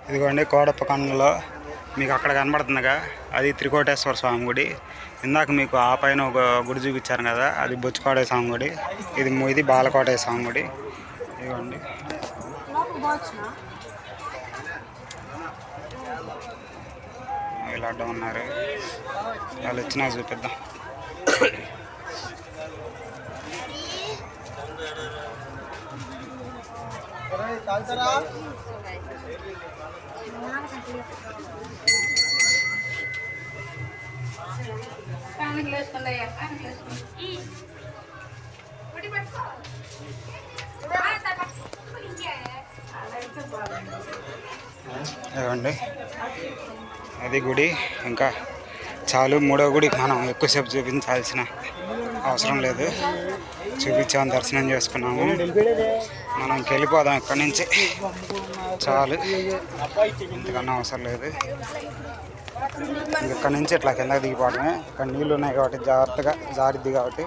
ఇదిగోండి కోడప్ప కొండలో మీకు అక్కడ కనబడుతుందిగా, అది త్రికోటేశ్వర స్వామి గుడి. ఇందాక మీకు ఆ పైన ఒక గుడి చూపించాను కదా, అది బొచ్చుకోటయ్య స్వామి గుడి. ఇది బాలకోటయ్య స్వామి గుడి. ఇదిగోండి. వీళ్ళు అడ్డం ఉన్నారు, వాళ్ళు వచ్చినా చూపిద్దాం. ఏమండి, అది గుడి. ఇంకా చాలు, మూడో గుడికి మనం ఎక్కువసేపు చూపించాల్సిన అవసరం లేదు. చూపించాము, దర్శనం చేసుకున్నాము. మనం వెళ్ళిపోదాం ఇక్కడి నుంచి, చాలు, ఇంతకన్నా అవసరం లేదు. ఇక్కడ నుంచి ఇట్లా కిందకి దిగిపోవడమే. ఇక్కడ నీళ్ళు ఉన్నాయి కాబట్టి జాగ్రత్తగా జారిద్ది కాబట్టి